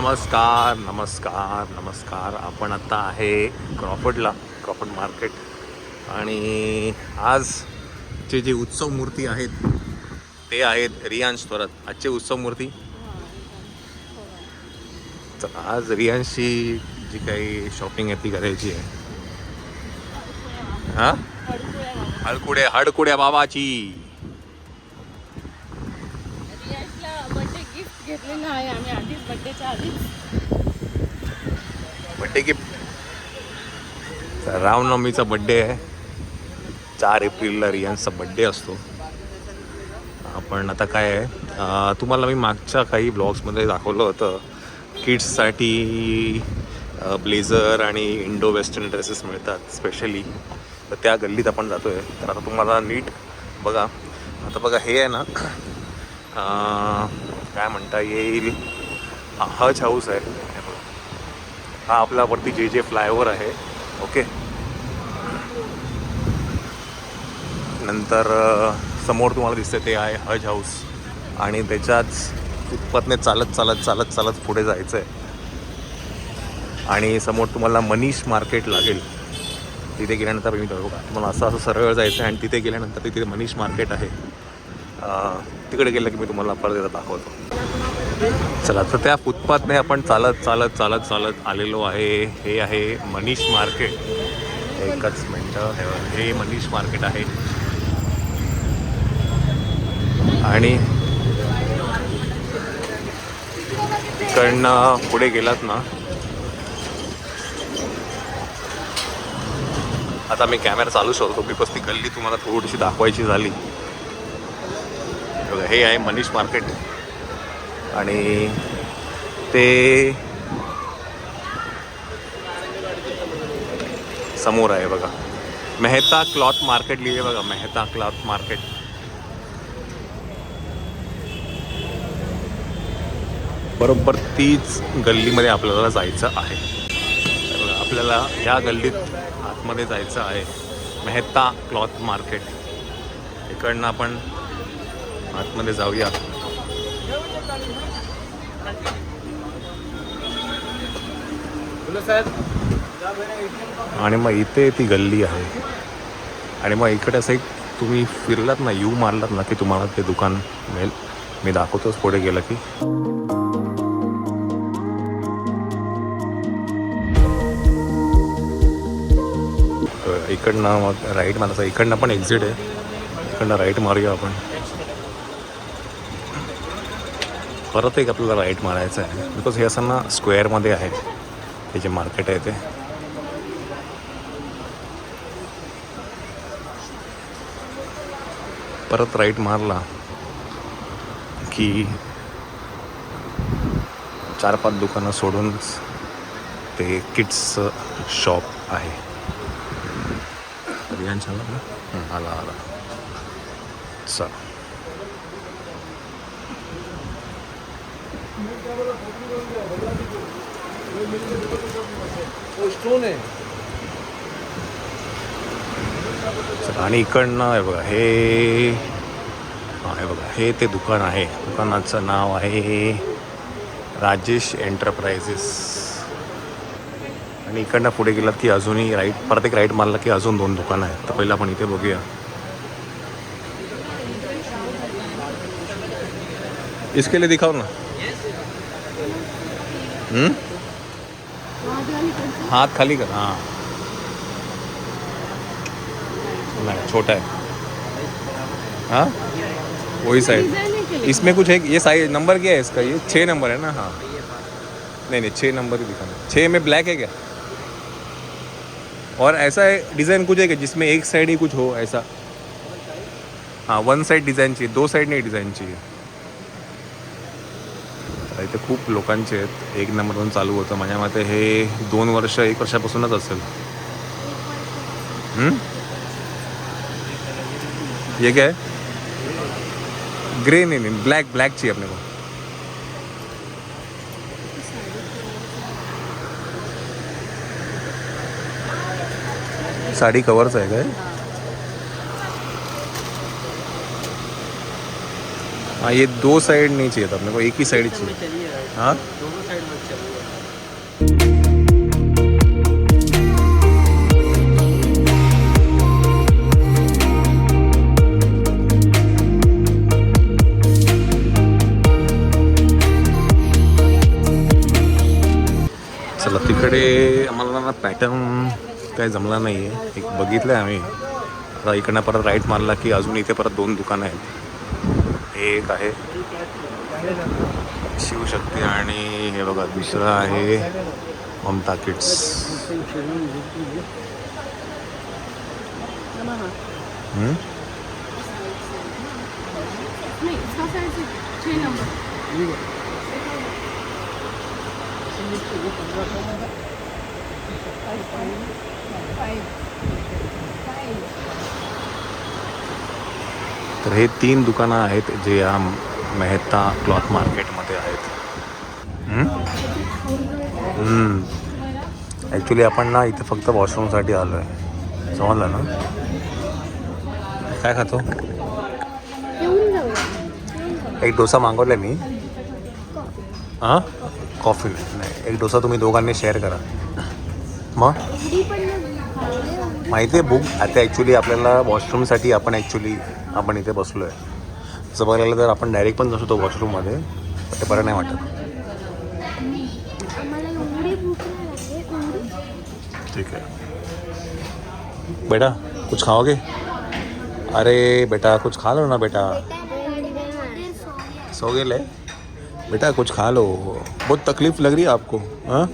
नमस्कार नमस्कार नमस्कार. आपण आता आहे क्रॉफर्ड मार्केट. आणि आजचे जे उत्सव मूर्ती आहेत ते आहेत रियांश थोरात. आजचे उत्सव मूर्ती. तर आज रियांशची जी काही शॉपिंग आहे ती करायची आहे. हां, हडकुड्या बाबाची घेतलेलं आहे आम्ही आधीच, बड्डेच्या आधीच. Birthday gift. रामनवमीचा बड्डे आहे. 4 एप्रिलला रियांशचा बड्डे असतो. आपण आता काय आहे, तुम्हाला मी मागच्या काही ब्लॉग्समध्ये दाखवलं होतं किड्ससाठी ब्लेझर आणि इंडो वेस्टर्न ड्रेसेस मिळतात स्पेशली. तर त्या गल्लीत आपण जातो आहे. तर आता तुम्हाला नीट बघा. आता बघा, हे आहे ना, काय म्हणता येईल, हज हाऊस आहे. हा आपला वरती जे फ्लायओव्हर आहे. ओके. नंतर समोर तुम्हाला दिसते ते आहे हज हाऊस. आणि त्याच्याच फुटपाथने चालत पुढे जायचं आहे. आणि समोर तुम्हाला मनीष मार्केट लागेल. तिथे गेल्यानंतर मी बघा, तुम्हाला असं सरळ जायचं आहे आणि तिथे गेल्यानंतर तिथे मनीष मार्केट आहे. तिकडे गेलं की मी तुम्हाला परत एकदा दाखवतो. चला, तर त्या फुटपाथने आपण चालत आलेलो आहे. हे आहे मनीष मार्केट. एकच मिनटं. हे मनीष मार्केट आहे. आणि इकडनं पुढे गेलात ना, आता मी कॅमेरा चालू शकतो बिकॉज ती गल्ली तुम्हाला थोडीशी दाखवायची झाली. हे आहे मनीष मार्केट. आणि ते समोर आहे बघा, मेहता क्लॉथ मार्केट लिहिले बघा, मेहता क्लॉथ मार्केट. बरोबर तीच गल्लीमध्ये आपल्याला जायचं आहे. बघा, आपल्याला या गल्लीत आतमध्ये जायचं आहे, मेहता क्लॉथ मार्केट. इकडनं आपण आतमध्ये जाऊया. आणि मग इथे ती गल्ली आहे. आणि मग इकडे असं एक तुम्ही फिरलात ना, यू मारलात ना, की तुम्हाला ते दुकान मिळेल. मी दाखवतोच पुढे गेलं की. इकडनं मग राईट मारायचं. इकडनं पण एक्झिट आहे. इकडनं राईट मारूया आपण. परत एक आपल्याला राईट मारायचं आहे बिकॉज हे असं ना स्क्वेअरमध्ये आहे हे जे मार्केट आहे ते. परत राईट मारला की 4-5 दुकानं सोडून ते किड्सचं शॉप आहे. आला चल. आणि इकडनं आहे बघा, हे बघा, हे ते दुकान आहे. दुकानाचं नाव आहे राजेश एंटरप्राइजेस. आणि इकडनं पुढे गेलात की अजूनही राईट, परत एक राईट मारला की अजून 2 दुकानं आहेत. तर पहिलं आपण इथे बघूया. इसके लिए दिखाओ ना. हाथ खाली कर. हाँ, नहीं छोटा है. हाँ, वही साइड. इसमें कुछ है. ये साइज नंबर क्या है इसका? ये 6 नंबर है ना. हाँ, नहीं 6 नंबर ही दिखाना. 6 में ब्लैक है क्या? और ऐसा है डिज़ाइन कुछ है क्या जिसमें एक साइड ही कुछ हो ऐसा? हाँ, 1 साइड डिज़ाइन चाहिए, 2 साइड नहीं डिज़ाइन चाहिए. इथे खूप लोकांचे आहेत. 1 नंबरवरून चालू होतं. माझ्या मते हे 1 वर्षापासूनच असेल. ये क्या है? ग्रे नहीं, ब्लैक चाहिए अपने को. साडी कवरच आहे काय? हाँ ये 2 साइड नहीं चाहिए था अपने को, एक ही साइड चाहिए। चलिए हाँ दोनों साइड में चलिए। चला तिकडे आम्हाला ना पॅटर्न काय जमला नाही आहे, एक बघितलं आहे आम्ही. आता इकडनं परत राईट मारला की अजून इथे परत 2 दुकानं आहेत. एक आहे शिवशक्ती आणि हे बघा दुसरं आहे ममता किड्स. हम्म? नाही 6 नंबर. तर हे 3 दुकानं आहेत जे या मेहता क्लॉथ मार्केटमध्ये आहेत. ॲक्च्युली आपण ना इथे फक्त वॉशरूमसाठी आलो आहे, समजलं ना. काय खातो? एक डोसा मागवला मी. हां कॉफी नाही, एक डोसा तुम्ही दोघांनी शेअर करा. मग माहिती आहे बुक आता ॲक्च्युली आपल्याला वॉशरूमसाठी आपण इथे बसलो आहे. असं बघायला तर आपण डायरेक्ट पण जाऊ शकतो वॉशरूममध्ये, ते बरं नाही वाटत. ठीक है बेटा कुछ खाओगे? अरे बेटा कुछ खा लो ना बेटा. सो गेले बेटा, कुछ खा लो. बहुत तकलीफ लग रही है आपको? हाँ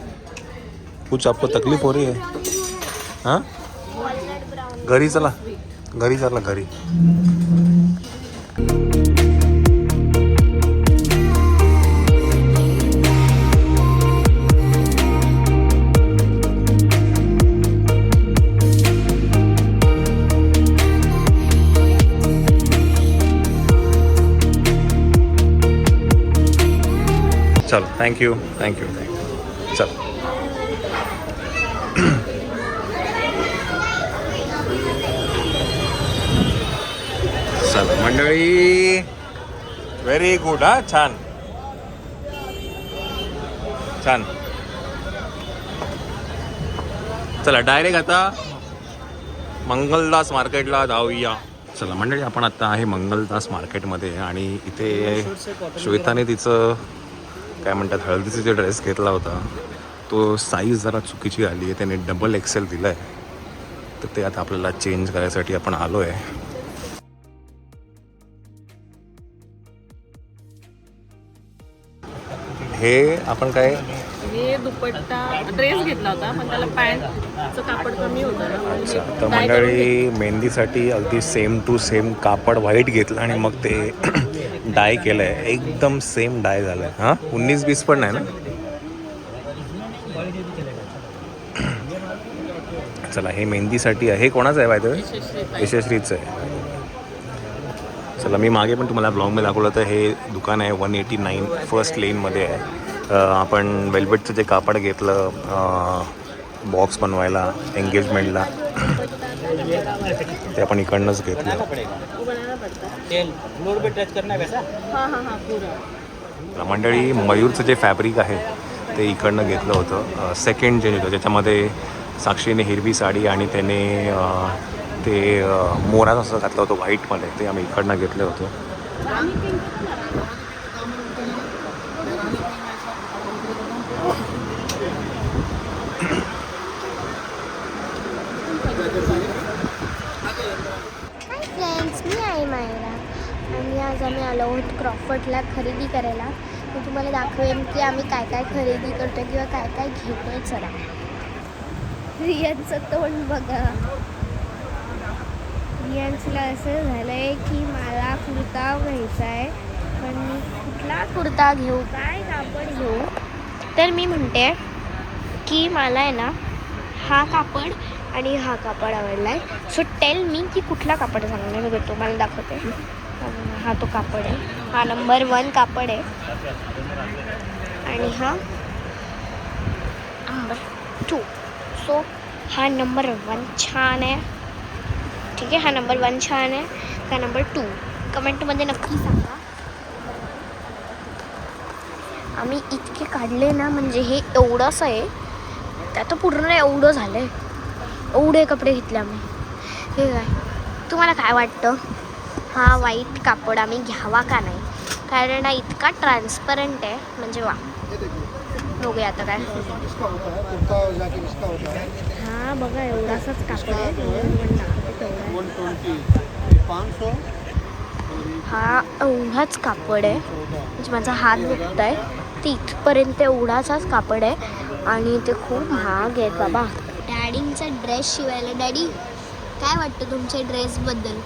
कुछ आपको तकलीफ हो रही है? हाँ घरी चला घरी. चल थँक्यू चल. चल मंडळी, व्हेरी गुड. हा छान. चला डायरेक्ट आता मंगलदास मार्केटला जाऊया. चला मंडळी, आपण आता आहे मंगलदास मार्केटमध्ये आणि इथे श्वेताने तिचं काय म्हणतात हळदीचा जो ड्रेस घेतला होता तो साईज जरा चुकीची आली आहे. त्याने डबल XL दिला आहे, तर ते आता आपल्याला चेंज करायसाठी आपण आलो आहे. हे आपण काय हे दुपट्टा ड्रेस घेतला होता पण त्याला पॅन्टचं कापड कमी होतं ना. अच्छा, तर मंडळी मेहंदीसाठी अगदी सेम टू सेम कापड व्हाईट घेतलं आणि मग ते डाय केलं आहे. एकदम सेम डाय झालं आहे. हां 19-20 पण नाही ना. चला हे मेहंदीसाठी आहे. हे कोणाचं आहे बाय यशश्रीचं आहे. चला मी मागे पण तुम्हाला ब्लॉगमध्ये दाखवलं तर हे दुकान आहे 189 फर्स्ट लेनमध्ये आहे. आपण वेल्वेटचं जे कापड घेतलं बॉक्स बनवायला एंगेजमेंटला ते आपण इकडनंच घेतलं. मंडळी मयूरचं जे फॅब्रिक आहे ते इकडनं घेतलं होतं. सेकंड चेंज होतं ज्याच्यामध्ये साक्षीने हिरवी साडी आणि त्याने ते मोराचं असं घातलं होतं व्हाईटमध्ये, ते आम्ही इकडनं घेतलं होतं. फ्रेंड्स, मी आहे मायरा आणि आज आम्ही आलो आहोत क्रॉफर्डला खरेदी करायला. मी तुम्हाला दाखवेन की आम्ही काय काय खरेदी करतो किंवा काय काय घेतो आहे. चला रियांचं तोंड बघा. रियांचला असं झालं आहे की मला कुर्ता घ्यायचा आहे, पण मी कुठला कुर्ता घेऊ, काय कापड घेऊ. तर मी म्हणते की मला आहे ना हा कापड आणि हा कापड आवडला आहे. सो टेल मी की कुठला कापड चांगला आहे. बघतो मला दाखवते. हा तो कापड आहे, हा नंबर 1 कापड आहे आणि हा नंबर 2. सो हा नंबर 1 छान आहे. ठीक आहे, हा नंबर 1 छान आहे का नंबर 2 कमेंटमध्ये नक्की सांगा. आम्ही इतके काढले ना, म्हणजे हे एवढंच आहे, त्यात पूर्ण एवढं झालं आहे. एवढे कपडे घेतले आम्ही. हे काय तुम्हाला काय वाटतं, हा वाईट कापड आम्ही घ्यावा का नाही? कारण हा इतका ट्रान्सपरंट आहे, म्हणजे वा. बघूया आता काय. हा बघा, एवढासाच कापड आहे. हा एवढाच कापड आहे, म्हणजे माझा हात दुखत आहे ते इथपर्यंत एवढाचाच कापड आहे. आणि ते खूप महाग आहेत बाबा. डॅडींचा ड्रेस शिवायला. डॅडी काय वाटतं तुमच्या ड्रेसबद्दल?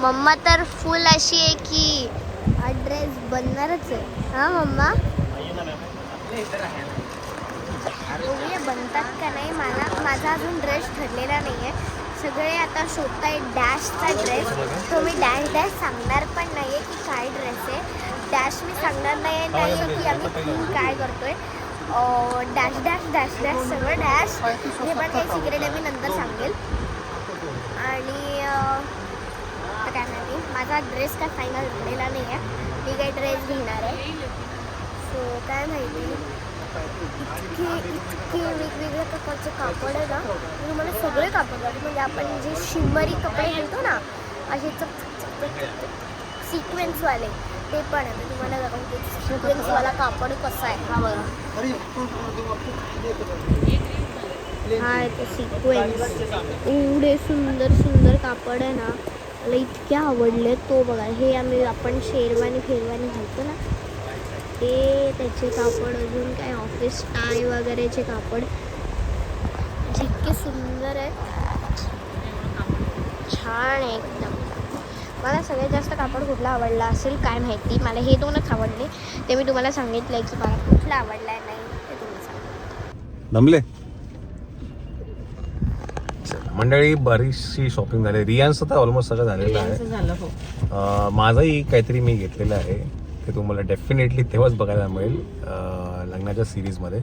मम्मा तर फुल अशी आहे की हा ड्रेस बनणारच आहे. हा मम्मा, बघूया बनतात का नाही. माझा अजून ड्रेस ठरलेला नाही आहे. सगळे आता शोधताय डॅशचा ड्रेस. तो मी डॅश सांगणार पण नाही आहे की काय ड्रेस आहे. डॅश मी सांगणार नाही की आम्ही थीम काय करतोय. डॅश सगळं डॅश. हे पण काही सिक्रेट आहे, मी नंतर सांगेल. आणि आता काय माहिती, माझा ड्रेस काय फायनल झालेला नाही आहे. मी काही ड्रेस घेणार आहे. सो काय माहिती, इतके वेगवेगळ्या प्रकारचे कापड आहे ना. मी मला सगळे कापड आवडतात. म्हणजे आपण जे शिमरी कपडे घालतो ना, असे सिक्वेन्सवाले, ते पण आहे. तुम्हाला दाखवते सिक्वेन्सवाला कापड कसा आहे. हा बघा, हा आहे तो सिक्वेन्स. एवढे सुंदर कापड आहे ना, मला इतके आवडले. तो बघा, हे आपण शेरवानी घालतो ना, ते त्याचे कापड. अजून काय ऑफिस टाय वगैरेचे कापड जितके सुंदर आहे, छान आहे एकदम. मला सगळ्यात जास्त कापड कुठला आवडला असेल काय माहिती. मला हे दोनच आवडले. ते मी तुम्हाला सांगितलं आहे की मला कुठला आवडला आहे नाही ते तुम्ही सांगा. दमले मंडळी, बरीचशी शॉपिंग झाली. रियांचं तर ऑलमोस्ट सगळं झालेलं आहे. माझंही काहीतरी मी घेतलेलं आहे, ते तुम्हाला डेफिनेटली तेव्हाच बघायला मिळेल लग्नाच्या सिरीजमध्ये.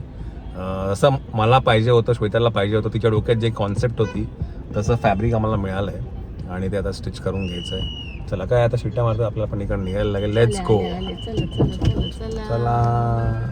असं मला पाहिजे होतं, श्वेताला पाहिजे होतं, तिच्या डोक्यात जे कॉन्सेप्ट होती तसं फॅब्रिक आम्हाला मिळालं आहे आणि ते आता स्टिच करून घ्यायचं आहे. चला काय, आता शिट्ट्या मारतो, आपल्याला पण इकडे निघायला लागेल. Let's go. चला.